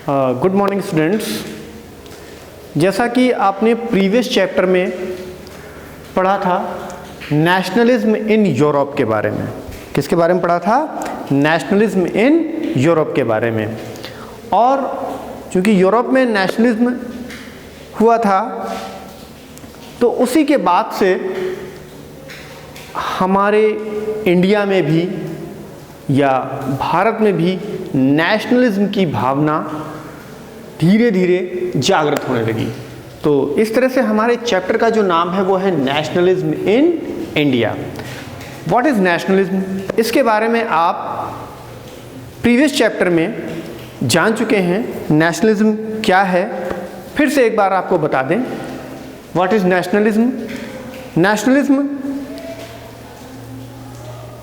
Good morning students. जैसा कि आपने प्रीवियस चैप्टर में पढ़ा था नेशनलिज्म इन यूरोप के बारे में। किसके बारे में पढ़ा था? नेशनलिज्म इन यूरोप के बारे में। और चूँकि यूरोप में नेशनलिज्म हुआ था तो उसी के बाद से हमारे इंडिया में भी या भारत में भी नेशनलिज्म की भावना धीरे धीरे जागृत होने लगी। तो इस तरह से हमारे चैप्टर का जो नाम है वो है nationalism in India. What is nationalism? इसके बारे में आप प्रीवियस चैप्टर में जान चुके हैं। नेशनलिज्म क्या है फिर से एक बार आपको बता दें। What is nationalism? नेशनलिज्म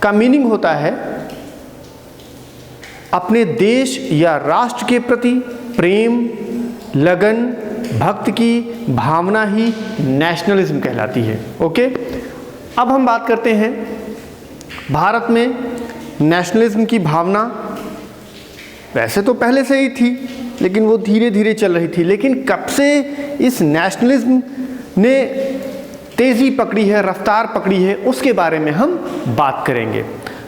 का मीनिंग होता है अपने देश या राष्ट्र के प्रति प्रेम, लगन, भक्ति की भावना ही नेशनलिज्म कहलाती है। ओके, अब हम बात करते हैं भारत में नेशनलिज्म की भावना वैसे तो पहले से ही थी लेकिन वो धीरे धीरे चल रही थी। लेकिन कब से इस नेशनलिज्म ने तेज़ी पकड़ी है, रफ्तार पकड़ी है, उसके बारे में हम बात करेंगे।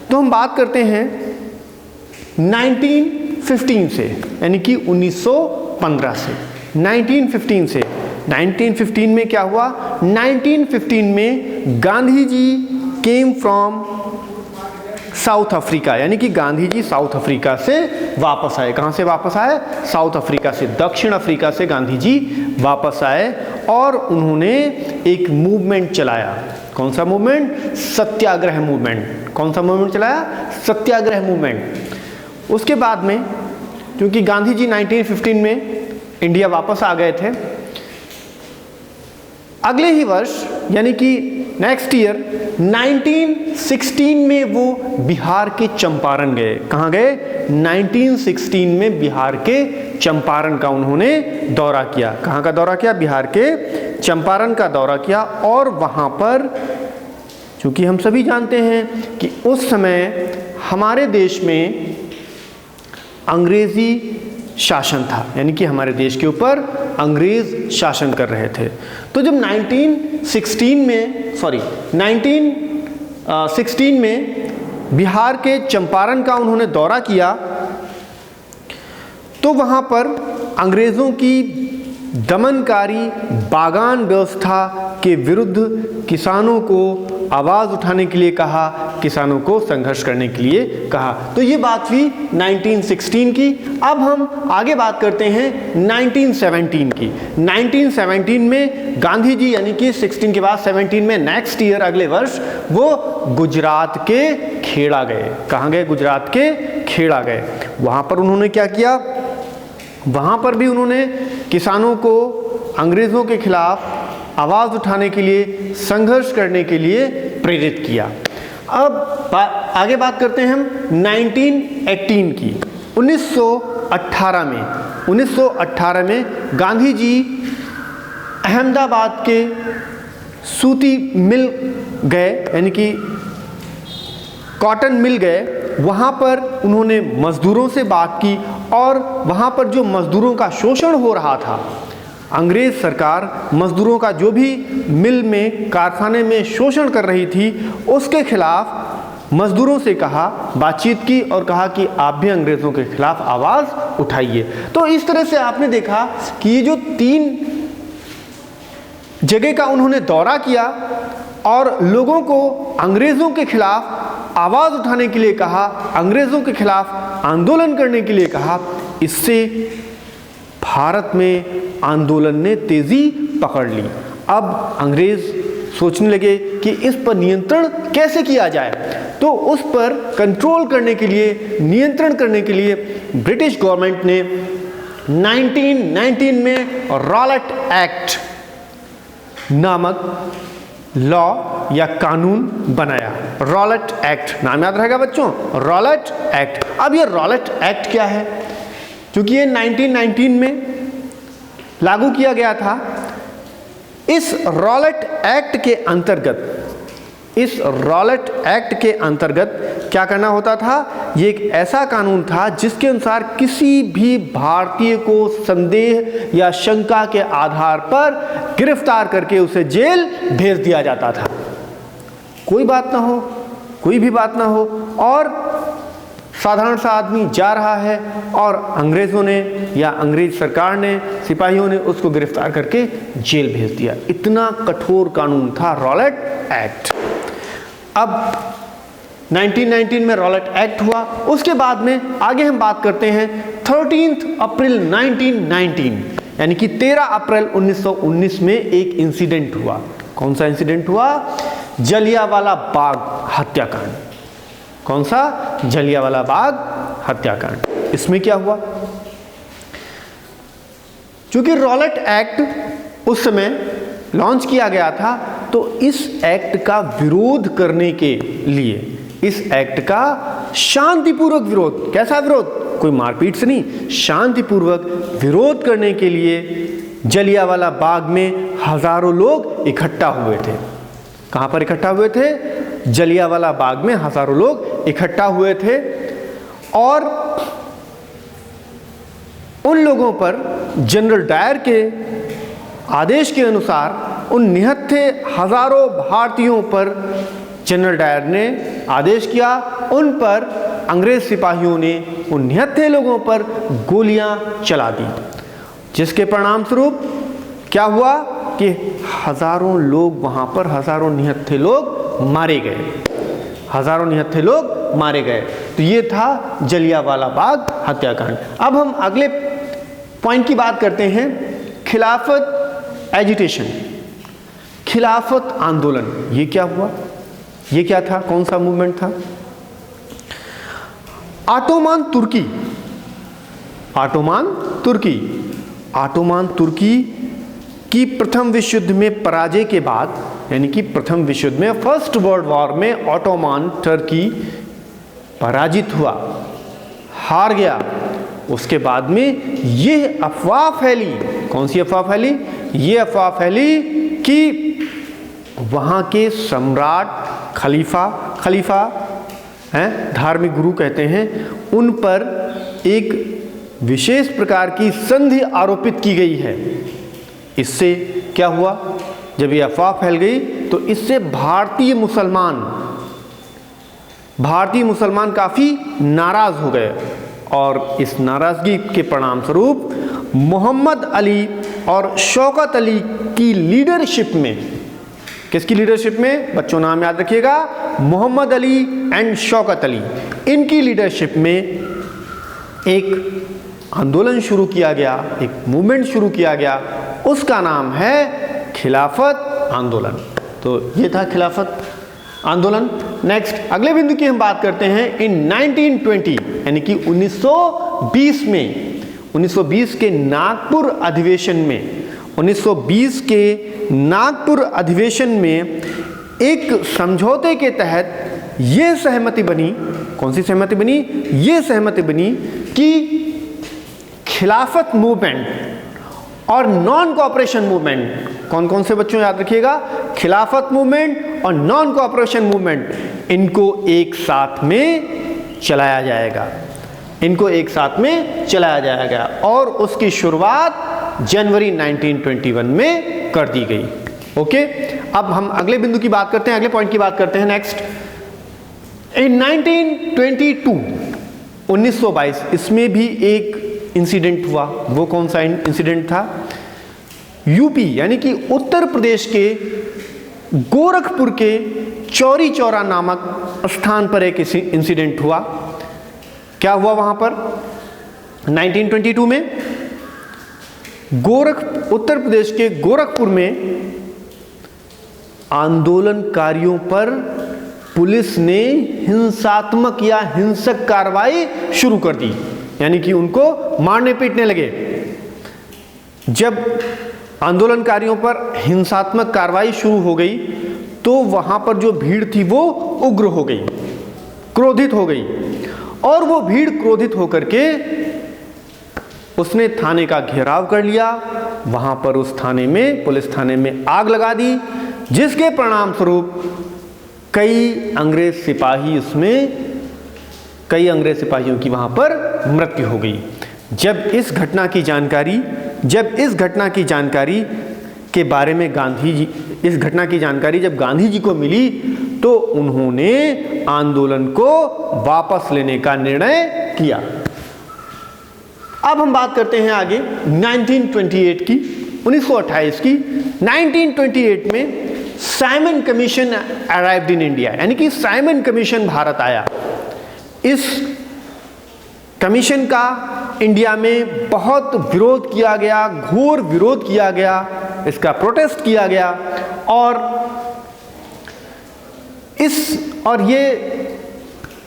तो हम बात करते हैं 1915 से, यानी कि 1915 से। 1915 से 1915 में क्या हुआ? 1915 में Gandhi ji came from south Africa, यानी कि गांधी जी साउथ अफ्रीका से वापस आए। कहाँ से वापस आए? साउथ अफ्रीका से, दक्षिण अफ्रीका से गांधी जी वापस आए और उन्होंने एक मूवमेंट चलाया। कौन सा मूवमेंट? सत्याग्रह मूवमेंट। कौन सा मूवमेंट चलाया? सत्याग्रह मूवमेंट। उसके बाद में क्योंकि गांधी जी 1915 में इंडिया वापस आ गए थे, अगले ही वर्ष यानी कि नेक्स्ट ईयर 1916 में वो बिहार के चंपारण गए। कहाँ गए? 1916 में बिहार के चंपारण का उन्होंने दौरा किया। कहाँ का दौरा किया? बिहार के चंपारण का दौरा किया। और वहाँ पर चूँकि हम सभी जानते हैं कि उस समय हमारे देश में अंग्रेज़ी शासन था, यानी कि हमारे देश के ऊपर अंग्रेज शासन कर रहे थे। तो जब 1916 में बिहार के चंपारण का उन्होंने दौरा किया तो वहाँ पर अंग्रेज़ों की दमनकारी बागान व्यवस्था के विरुद्ध किसानों को आवाज़ उठाने के लिए कहा, किसानों को संघर्ष करने के लिए कहा। तो ये बात हुई 1916 की। अब हम आगे बात करते हैं 1917 की। 1917 में गांधी जी यानी कि 16 के बाद 17 में नेक्स्ट ईयर अगले वर्ष वो गुजरात के खेड़ा गए। कहाँ गए? गुजरात के खेड़ा गए। वहाँ पर उन्होंने क्या किया? वहाँ पर भी उन्होंने किसानों को अंग्रेज़ों के खिलाफ आवाज़ उठाने के लिए, संघर्ष करने के लिए प्रेरित किया। अब आगे बात करते हैं हम 1918 की। 1918 में गांधी जी अहमदाबाद के सूती मिल गए, यानी कि कॉटन मिल गए। वहाँ पर उन्होंने मज़दूरों से बात की और वहाँ पर जो मज़दूरों का शोषण हो रहा था, अंग्रेज़ सरकार मज़दूरों का जो भी मिल में, कारखाने में शोषण कर रही थी, उसके खिलाफ मज़दूरों से कहा, बातचीत की और कहा कि आप भी अंग्रेज़ों के खिलाफ आवाज़ उठाइए। तो इस तरह से आपने देखा कि ये जो 3 जगह का उन्होंने दौरा किया और लोगों को अंग्रेज़ों के खिलाफ आवाज़ उठाने के लिए कहा, अंग्रेज़ों के खिलाफ आंदोलन करने के लिए कहा, इससे भारत में आंदोलन ने तेज़ी पकड़ ली। अब अंग्रेज़ सोचने लगे कि इस पर नियंत्रण कैसे किया जाए। तो उस पर कंट्रोल करने के लिए, नियंत्रण करने के लिए ब्रिटिश गवर्नमेंट ने 1919 में रॉलेट एक्ट नामक लॉ या कानून बनाया। रॉलेट एक्ट नाम याद रहेगा बच्चों, रॉलेट एक्ट। अब ये रॉलेट एक्ट क्या है? क्योंकि ये 1919 में लागू किया गया था। इस रॉलेट एक्ट के अंतर्गत इस रॉलेट एक्ट के अंतर्गत क्या करना होता था? ये एक ऐसा कानून था जिसके अनुसार किसी भी भारतीय को संदेह या शंका के आधार पर गिरफ्तार करके उसे जेल भेज दिया जाता था। कोई बात ना हो, कोई भी बात ना हो, और साधारण सा आदमी जा रहा है और अंग्रेज़ों ने या अंग्रेज सरकार ने, सिपाहियों ने उसको गिरफ्तार करके जेल भेज दिया। इतना कठोर कानून था रॉलेट एक्ट। अब 1919 में रॉलेट एक्ट हुआ। उसके बाद में आगे हम बात करते हैं 13 अप्रैल 1919, यानी कि 13 अप्रैल 1919 में एक इंसिडेंट हुआ। कौन सा इंसिडेंट हुआ? जलियांवाला बाग हत्याकांड। कौन सा? जलियांवाला बाग हत्याकांड। इसमें क्या हुआ? क्योंकि रॉलेट एक्ट उस समय लॉन्च किया गया था, तो इस एक्ट का विरोध करने के लिए, इस एक्ट का शांतिपूर्वक विरोध, कैसा विरोध? कोई मारपीट से नहीं, शांतिपूर्वक विरोध करने के लिए जलियांवाला बाग में हजारों लोग इकट्ठा हुए थे। कहां पर इकट्ठा हुए थे? जलियांवाला बाग में हजारों लोग इकट्ठा हुए थे, और उन लोगों पर जनरल डायर के आदेश के अनुसार उन निहत्थे हजारों भारतीयों पर जनरल डायर ने आदेश किया, उन पर अंग्रेज सिपाहियों ने उन निहत्थे लोगों पर गोलियां चला दी, जिसके परिणाम स्वरूप क्या हुआ कि हजारों लोग वहां पर, हजारों निहत्थे लोग मारे गए, हजारों निहत्थे लोग मारे गए। तो ये था जलियांवाला बाग हत्याकांड। अब हम अगले पॉइंट की बात करते हैं, खिलाफत एजिटेशन, खिलाफत आंदोलन। ये क्या हुआ? ये क्या था? कौन सा मूवमेंट था? ऑटोमान तुर्की, ऑटोमान तुर्की, ऑटोमान तुर्की की प्रथम विश्व युद्ध में पराजय के बाद, यानी कि प्रथम विश्व युद्ध में, फर्स्ट वर्ल्ड वॉर में ऑटोमान तुर्की पराजित हुआ, हार गया। उसके बाद में ये अफवाह फैली। कौन सी अफवाह फैली? ये अफवाह फैली कि वहाँ के सम्राट, खलीफा हैं, धार्मिक गुरु कहते हैं, उन पर एक विशेष प्रकार की संधि आरोपित की गई है। इससे क्या हुआ? जब ये अफवाह फैल गई तो इससे भारतीय मुसलमान काफ़ी नाराज़ हो गए, और इस नाराज़गी के परिणाम स्वरूप मोहम्मद अली और शौकत अली की लीडरशिप में, किसकी लीडरशिप में? बच्चों नाम याद रखिएगा, मोहम्मद अली एंड शौकत अली, इनकी लीडरशिप में एक आंदोलन शुरू किया गया, एक मूवमेंट शुरू किया गया। उसका नाम है खिलाफत आंदोलन। तो ये था खिलाफत आंदोलन। नेक्स्ट अगले बिंदु की हम बात करते हैं। इन 1920 यानी कि 1920 में, 1920 के नागपुर अधिवेशन में, 1920 के नागपुर अधिवेशन में एक समझौते के तहत ये सहमति बनी। कौन सी सहमति बनी? ये सहमति बनी कि खिलाफत मूवमेंट और नॉन कोऑपरेशन मूवमेंट, कौन कौन से बच्चों याद रखिएगा, खिलाफत मूवमेंट और नॉन कोऑपरेशन मूवमेंट, इनको एक साथ में चलाया जाएगा, इनको एक साथ में चलाया जाएगा। और उसकी शुरुआत जनवरी 1921 में कर दी गई। ओके, अब हम अगले बिंदु की बात करते हैं, अगले पॉइंट की बात करते हैं। नेक्स्ट, इन 1922, 1922, इसमें भी एक इंसिडेंट हुआ। वो कौन सा इंसिडेंट था? यूपी यानी कि उत्तर प्रदेश के गोरखपुर के चौरी चौरा नामक स्थान पर एक इंसिडेंट हुआ। क्या हुआ वहां पर? 1922 में उत्तर प्रदेश के गोरखपुर में आंदोलनकारियों पर पुलिस ने हिंसात्मक या हिंसक कार्रवाई शुरू कर दी, यानी कि उनको मारने पीटने लगे। जब आंदोलनकारियों पर हिंसात्मक कार्रवाई शुरू हो गई तो वहां पर जो भीड़ थी वो उग्र हो गई, क्रोधित हो गई, और वो भीड़ क्रोधित होकर के उसने थाने का घेराव कर लिया। वहां पर उस थाने में, पुलिस थाने में आग लगा दी, जिसके परिणाम स्वरूप कई अंग्रेज सिपाहियों की वहां पर मृत्यु हो गई। जब इस घटना की जानकारी के बारे में जब गांधी जी को मिली तो उन्होंने आंदोलन को वापस लेने का निर्णय किया। अब हम बात करते हैं आगे 1928 की, 1928 की। 1928 में Simon commission arrived in India, यानी कि साइमन कमीशन भारत आया। इस कमीशन का इंडिया में बहुत विरोध किया गया, घोर विरोध किया गया, इसका प्रोटेस्ट किया गया और ये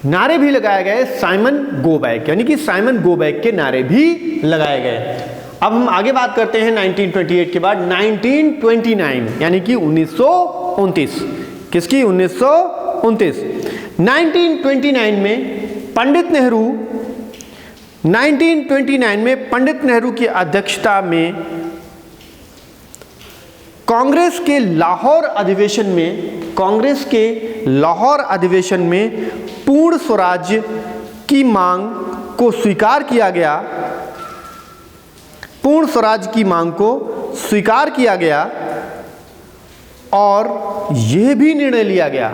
नारे भी लगाए गए साइमन गो बैक, यानी कि साइमन गो बैक के नारे भी लगाए गए। अब हम आगे बात करते हैं 1928 के बाद 1929, यानी कि 1929। किसकी? 1929। 1929 में पंडित नेहरू की अध्यक्षता में कांग्रेस के लाहौर अधिवेशन में पूर्ण स्वराज्य की मांग को स्वीकार किया गया और यह भी निर्णय लिया गया।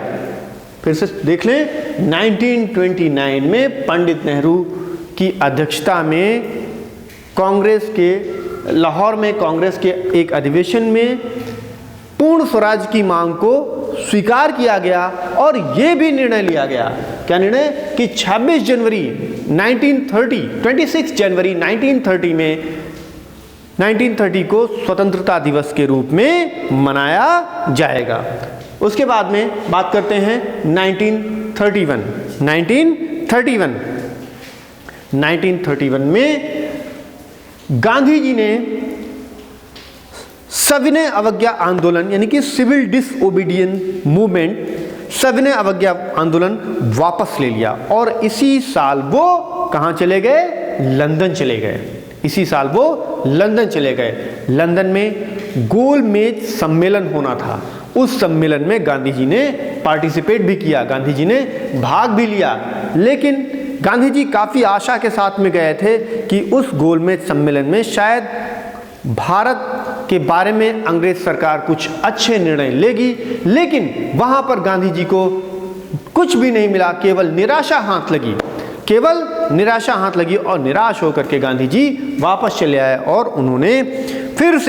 फिर से देख लें, 1929 में पंडित नेहरू की अध्यक्षता में लाहौर में कांग्रेस के एक अधिवेशन में पूर्ण स्वराज की मांग को स्वीकार किया गया और यह भी निर्णय लिया गया। क्या निर्णय? कि 26 जनवरी 1930 को स्वतंत्रता दिवस के रूप में मनाया जाएगा। उसके बाद में बात करते हैं 1931 में गांधी जी ने सविनय अवज्ञा आंदोलन, यानी कि सिविल डिसओबीडियंस मूवमेंट, सविनय अवज्ञा आंदोलन वापस ले लिया और इसी साल वो कहां चले गए? लंदन चले गए। लंदन में गोलमेज सम्मेलन होना था। उस सम्मेलन में गांधी जी ने पार्टिसिपेट भी किया, गांधी जी ने भाग भी लिया, लेकिन गांधी जी काफी आशा के साथ में गए थे कि उस गोलमेज सम्मेलन में शायद भारत के बारे में अंग्रेज सरकार कुछ अच्छे निर्णय लेगी, लेकिन वहां पर गांधी जी को कुछ भी नहीं मिला, केवल निराशा हाथ लगी और निराश होकर के गांधी जी वापस चले आए और उन्होंने फिर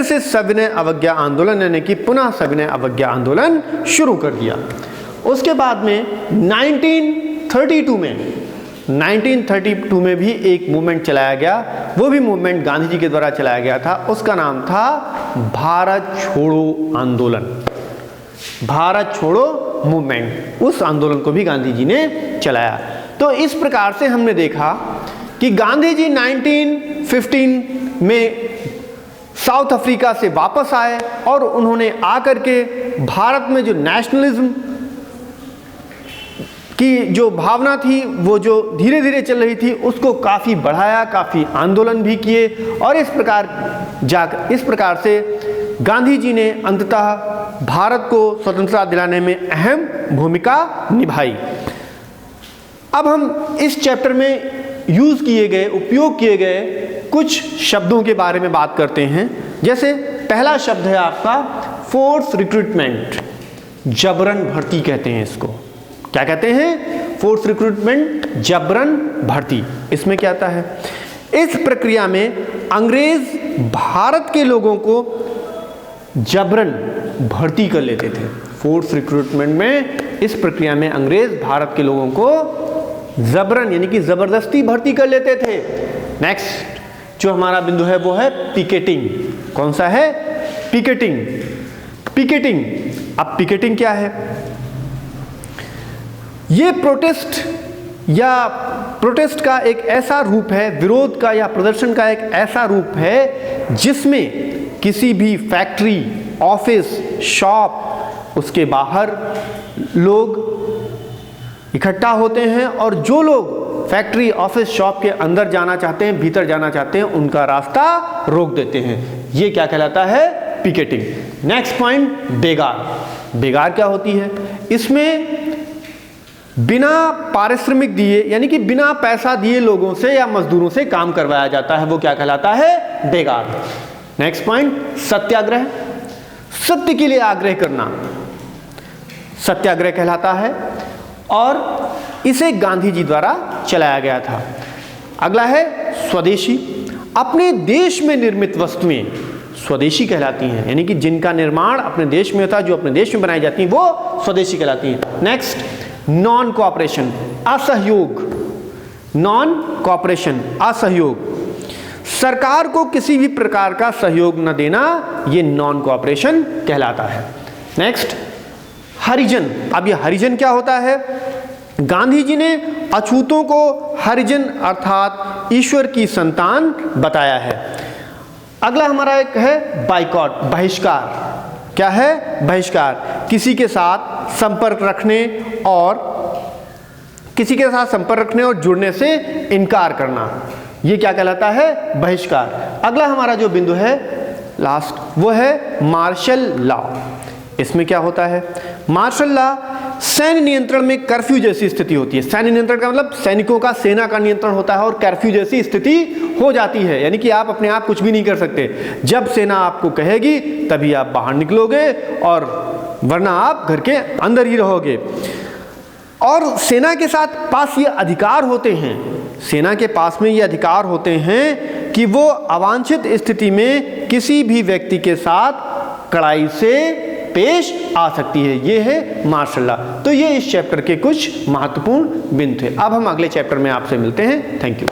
से सविनय अवज्ञा आंदोलन, यानी कि पुनः सविनय अवज्ञा आंदोलन शुरू कर दिया। उसके बाद में 1932 में भी एक मूवमेंट चलाया गया। वो भी मूवमेंट गांधी जी के द्वारा चलाया गया था। उसका नाम था भारत छोड़ो आंदोलन, भारत छोड़ो मूवमेंट। उस आंदोलन को भी गांधी जी ने चलाया। तो इस प्रकार से हमने देखा कि गांधी जी 1915 में साउथ अफ्रीका से वापस आए और उन्होंने आकर के भारत में जो नेशनलिज्म की जो भावना थी, वो जो धीरे धीरे चल रही थी, उसको काफ़ी बढ़ाया, काफ़ी आंदोलन भी किए और इस प्रकार से गांधी जी ने अंततः भारत को स्वतंत्रता दिलाने में अहम भूमिका निभाई। अब हम इस चैप्टर में उपयोग किए गए कुछ शब्दों के बारे में बात करते हैं। जैसे पहला शब्द है आपका फोर्स रिक्रूटमेंट, जबरन भर्ती कहते हैं इसको। क्या कहते हैं? फोर्स रिक्रूटमेंट, जबरन भर्ती। इसमें क्या आता है? इस प्रक्रिया में अंग्रेज भारत के लोगों को जबरन भर्ती कर लेते थे। फोर्स रिक्रूटमेंट में इस प्रक्रिया में अंग्रेज भारत के लोगों को जबरन, यानी कि जबरदस्ती भर्ती कर लेते थे। नेक्स्ट जो हमारा बिंदु है वो है पिकेटिंग। कौन सा है? पिकेटिंग। अब पिकेटिंग क्या है? ये प्रोटेस्ट का एक ऐसा रूप है, विरोध का या प्रदर्शन का एक ऐसा रूप है जिसमें किसी भी फैक्ट्री, ऑफिस, शॉप, उसके बाहर लोग इकट्ठा होते हैं और जो लोग फैक्ट्री, ऑफिस, शॉप के भीतर जाना चाहते हैं, उनका रास्ता रोक देते हैं। ये क्या कहलाता है? पिकेटिंग। नेक्स्ट पॉइंट, बेगार। बेगार क्या होती है? इसमें बिना पारिश्रमिक दिए यानी कि बिना पैसा दिए लोगों से या मजदूरों से काम करवाया जाता है, वो क्या कहलाता है? बेगार। नेक्स्ट पॉइंट, सत्याग्रह। सत्य के लिए आग्रह करना सत्याग्रह कहलाता है और इसे गांधी जी द्वारा चलाया गया था। अगला है स्वदेशी। अपने देश में निर्मित वस्तुएं स्वदेशी कहलाती हैं, यानी कि जिनका निर्माण अपने देश में होता है, जो अपने देश में बनाई जाती हैं, वो स्वदेशी कहलाती हैं। नेक्स्ट, नॉन कोऑपरेशन, असहयोग। नॉन कोऑपरेशन, असहयोग। सरकार को किसी भी प्रकार का सहयोग न देना, ये नॉन कोऑपरेशन कहलाता है। नेक्स्ट, हरिजन। अब ये हरिजन क्या होता है? गांधी जी ने अछूतों को हरिजन अर्थात ईश्वर की संतान बताया है। अगला हमारा एक है बाइकॉट, बहिष्कार। क्या है? बहिष्कार। किसी के साथ संपर्क रखने और जुड़ने से इनकार करना, ये क्या कहलाता है? बहिष्कार। अगला हमारा जो बिंदु है लास्ट, वो है मार्शल लॉ। इसमें क्या होता है? मार्शल लॉ सैन्य नियंत्रण में कर्फ्यू जैसी स्थिति होती है। सैन्य नियंत्रण का मतलब सैनिकों का, सेना का नियंत्रण होता है और कर्फ्यू जैसी स्थिति हो जाती है, यानी कि आप अपने आप कुछ भी नहीं कर सकते। जब सेना आपको कहेगी तभी आप बाहर निकलोगे और वरना आप घर के अंदर ही रहोगे। और सेना के साथ पास ये अधिकार होते हैं, सेना के पास में ये अधिकार होते हैं कि वो अवांछित स्थिति में किसी भी व्यक्ति के साथ कड़ाई से पेश आ सकती है। ये है मार्शल लॉ। तो ये इस चैप्टर के कुछ महत्वपूर्ण बिंदु थे। अब हम अगले चैप्टर में आपसे मिलते हैं। Thank you.